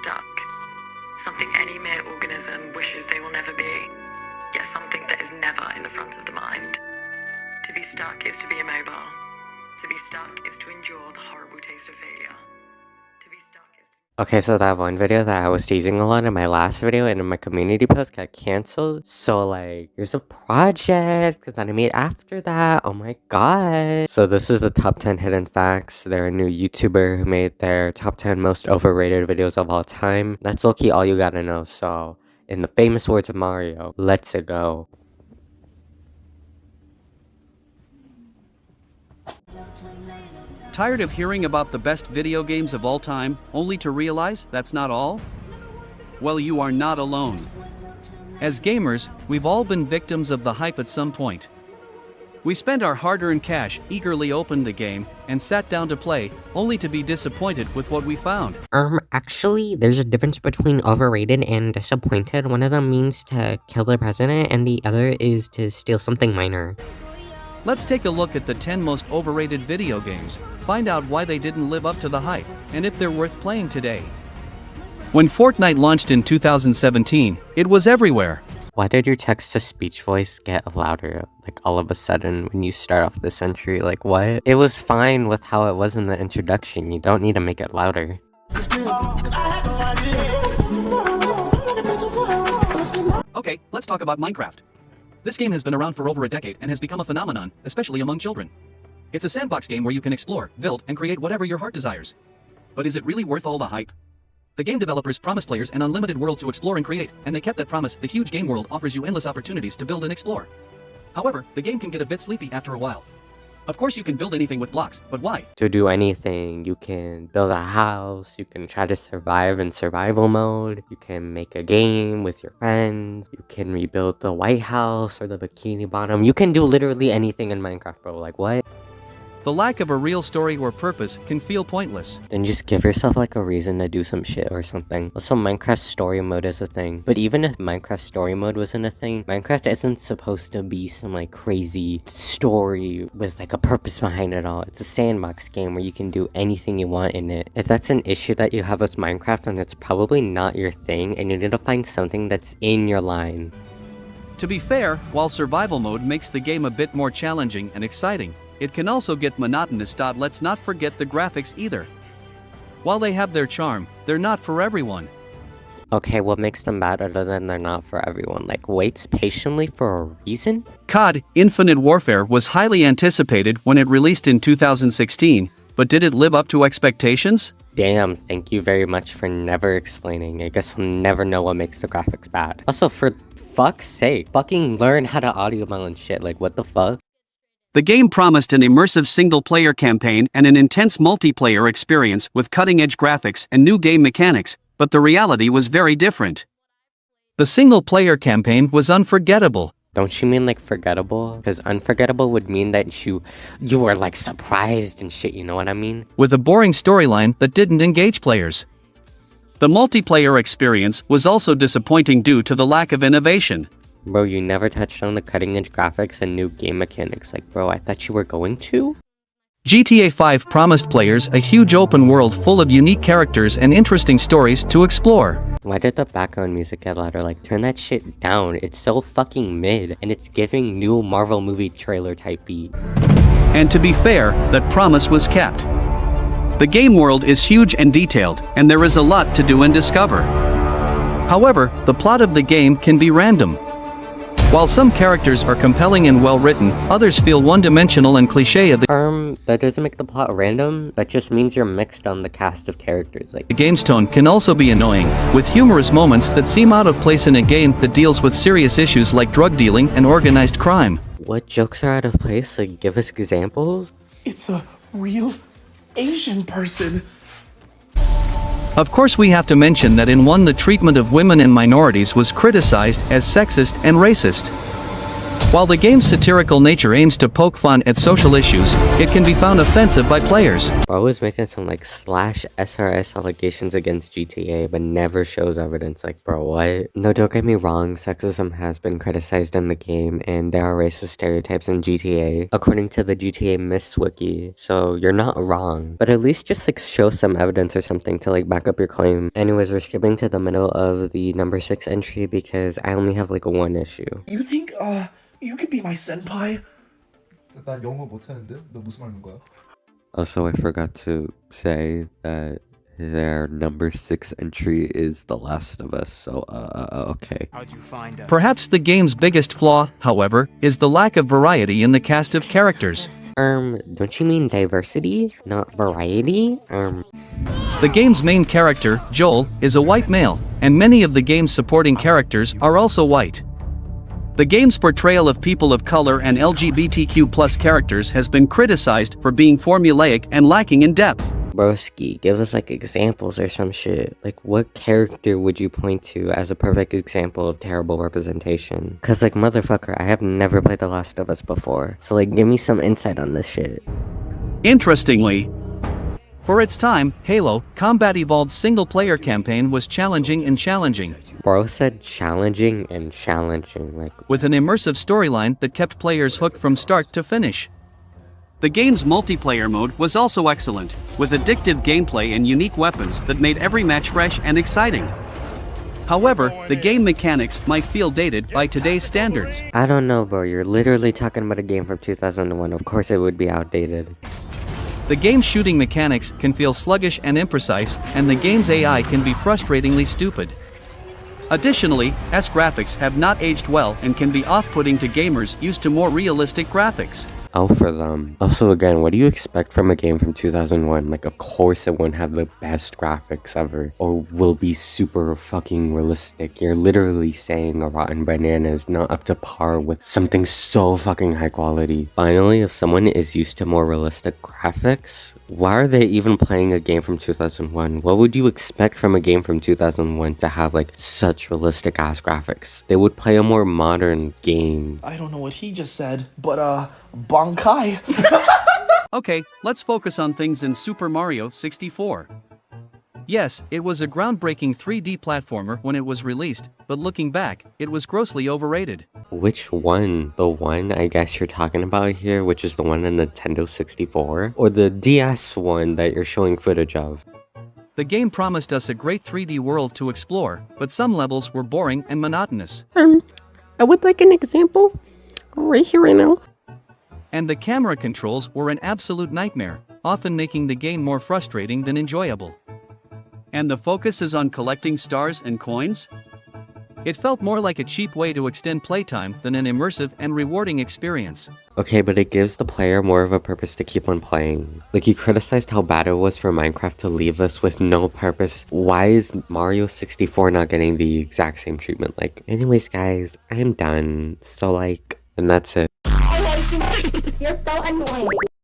Stuck. Something any mere organism wishes they will never be, yet something that is never in the front of the mind. To be stuck is to be immobile. To be stuck is to endure the horrible taste of failure. To be stuck is to... Okay, so that one video that I was teasing a lot in my last video and in my community post got canceled. So like, here's a project that I made after that. Oh my god. So this is the top 10 hidden facts. They're a new YouTuber who made their top 10 most overrated videos of all time. That's low-key all you gotta know. So in the famous words of Mario, let's it go. Tired of hearing about the best video games of all time, only to realize that's not all? Well, you are not alone. As gamers, we've all been victims of the hype at some point. We spent our hard-earned cash, eagerly opened the game, and sat down to play, only to be disappointed with what we found. Actually, there's a difference between overrated and disappointed. One of them means to kill the president, and the other is to steal something minor. Let's take a look at the 10 most overrated video games, find out why they didn't live up to the hype, and if they're worth playing today. When Fortnite launched in 2017, it was everywhere. Why did your text-to-speech voice get louder, like all of a sudden when you start off this entry? Like what? It was fine with how it was in the introduction. You don't need to make it louder. Okay, let's talk about Minecraft. This game has been around for over a decade and has become a phenomenon, especially among children. It's a sandbox game where you can explore, build, and create whatever your heart desires. But is it really worth all the hype? The game developers promised players an unlimited world to explore and create, and they kept that promise. The huge game world offers you endless opportunities to build and explore. However, the game can get a bit sleepy after a while. Of course you can build anything with blocks, but why? To do anything, you can build a house, you can try to survive in survival mode, you can make a game with your friends, you can rebuild the White House or the Bikini Bottom. You can do literally anything in Minecraft, bro. Like what? The lack of a real story or purpose can feel pointless. Then just give yourself like a reason to do some shit or something. Also, Minecraft story mode is a thing. But even if Minecraft story mode wasn't a thing, Minecraft isn't supposed to be some like crazy story with like a purpose behind it all. It's a sandbox game where you can do anything you want in it. If that's an issue that you have with Minecraft, then it's probably not your thing and you need to find something that's in your line. To be fair, while survival mode makes the game a bit more challenging and exciting, it can also get monotonous. Let's not forget the graphics either. While they have their charm, they're not for everyone. Okay, what makes them bad other than they're not for everyone? Like, waits patiently for a reason? COD Infinite Warfare was highly anticipated when it released in 2016, but did it live up to expectations? Damn, thank you very much for never explaining. I guess we'll never know what makes the graphics bad. Also, for fuck's sake, fucking learn how to audio mount and shit. Like, what the fuck? The game promised an immersive single-player campaign and an intense multiplayer experience with cutting-edge graphics and new game mechanics, but the reality was very different. The single-player campaign was unforgettable. Don't you mean like forgettable? Because unforgettable would mean that you were like surprised and shit, you know what I mean? With a boring storyline that didn't engage players. The multiplayer experience was also disappointing due to the lack of innovation. Bro, you never touched on the cutting-edge graphics and new game mechanics. Like, bro, I thought you were going to? GTA 5 promised players a huge open world full of unique characters and interesting stories to explore. Why did the background music get louder? Like, turn that shit down. It's so fucking mid, and it's giving new Marvel movie trailer type beat. And to be fair, that promise was kept. The game world is huge and detailed, and there is a lot to do and discover. However, the plot of the game can be random. While some characters are compelling and well-written, others feel one-dimensional and cliché. That doesn't make the plot random. That just means you're mixed on the cast of characters. Like, the game's tone can also be annoying, with humorous moments that seem out of place in a game that deals with serious issues like drug dealing and organized crime. What jokes are out of place? Like, give us examples? It's a real Asian person. Of course, we have to mention that in the treatment of women and minorities was criticized as sexist and racist. While the game's satirical nature aims to poke fun at social issues, it can be found offensive by players. Bro is making some like slash SRS allegations against GTA, but never shows evidence. Like, bro, what? No, don't get me wrong, sexism has been criticized in the game, and there are racist stereotypes in GTA, according to the GTA Myths wiki, so you're not wrong. But at least just like show some evidence or something to like back up your claim. Anyways, we're skipping to the middle of the number 6 entry because I only have like one issue. You think, you could be my senpai? 나 영어 못하는데? 너 무슨 말 하는 거야? Also, I forgot to say that their number 6 entry is The Last of Us, so, okay. How'd you find us? Perhaps the game's biggest flaw, however, is the lack of variety in the cast of characters. Don't you mean diversity, not variety? The game's main character, Joel, is a white male, and many of the game's supporting characters are also white. The game's portrayal of people of color and LGBTQ+ characters has been criticized for being formulaic and lacking in depth. Broski, give us like examples or some shit. Like, what character would you point to as a perfect example of terrible representation? Cause like, motherfucker, I have never played The Last of Us before, so like, give me some insight on this shit. Interestingly, for its time, Halo Combat Evolved's single-player campaign was challenging and challenging, Bro said challenging and challenging, like, with an immersive storyline that kept players hooked from start to finish. The game's multiplayer mode was also excellent, with addictive gameplay and unique weapons that made every match fresh and exciting. However, the game mechanics might feel dated by today's standards. I don't know, bro, you're literally talking about a game from 2001, of course it would be outdated. The game's shooting mechanics can feel sluggish and imprecise, and the game's AI can be frustratingly stupid. Additionally, S graphics have not aged well and can be off-putting to gamers used to more realistic graphics. Oh, for them. Also, again, what do you expect from a game from 2001? Like, of course it won't have the best graphics ever, or will be super fucking realistic. You're literally saying a rotten banana is not up to par with something so fucking high quality. Finally, if someone is used to more realistic graphics, why are they even playing a game from 2001? What would you expect from a game from 2001 to have like such realistic ass graphics? They would play a more modern game. I don't know what he just said, but, Bankai. Okay, let's focus on things in Super Mario 64. Yes, it was a groundbreaking 3D platformer when it was released, but looking back, it was grossly overrated. Which one? The one I guess you're talking about here, which is the one on Nintendo 64? Or the DS one that you're showing footage of? The game promised us a great 3D world to explore, but some levels were boring and monotonous. I would like an example. Right here, right now. And the camera controls were an absolute nightmare, often making the game more frustrating than enjoyable. And the focus is on collecting stars and coins? It felt more like a cheap way to extend playtime than an immersive and rewarding experience. Okay, but it gives the player more of a purpose to keep on playing. Like, you criticized how bad it was for Minecraft to leave us with no purpose. Why is Mario 64 not getting the exact same treatment? Like, anyways, guys, I'm done. So, like, and that's it. I hate you. You're so annoying.